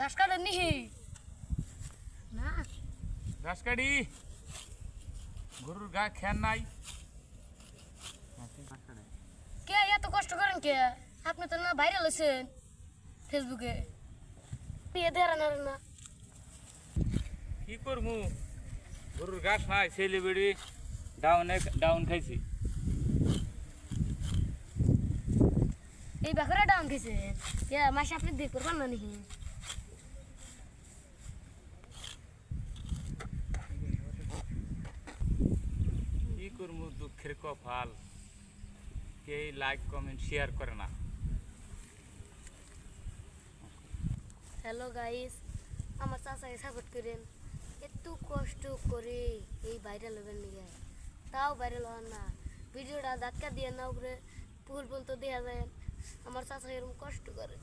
ঘাস কাটে নিহি না ঘাস কাটি গরুর গা খেয়ার নাই কে এত কষ্ট করেন কে আপনি তো না ভাইরাল হয়েছেন ফেসবুকে বিয়ে দেওয়ার না কি করবো গরুর ঘাস নাই সেলিব্রিটি ডাউন খাইছি এই বাকরা ডাউন খেয়েছে কে মাসে আপনি দিয়ে করবেন না নিহি কি করবো দুঃখের কপাল কে লাইক কমেন্ট শেয়ার করে না হ্যালো গাইস আমার চাচাকে সাপোর্ট করেন এত কষ্ট করে এই ভাইরাল হবেন নিয়ে তাও ভাইরাল হন না ভিডিওটা ধাক্কা দিয়ে না উপরে ফুল ফুল তো দেওয়া যায় আমার চাচা এরকম কষ্ট করে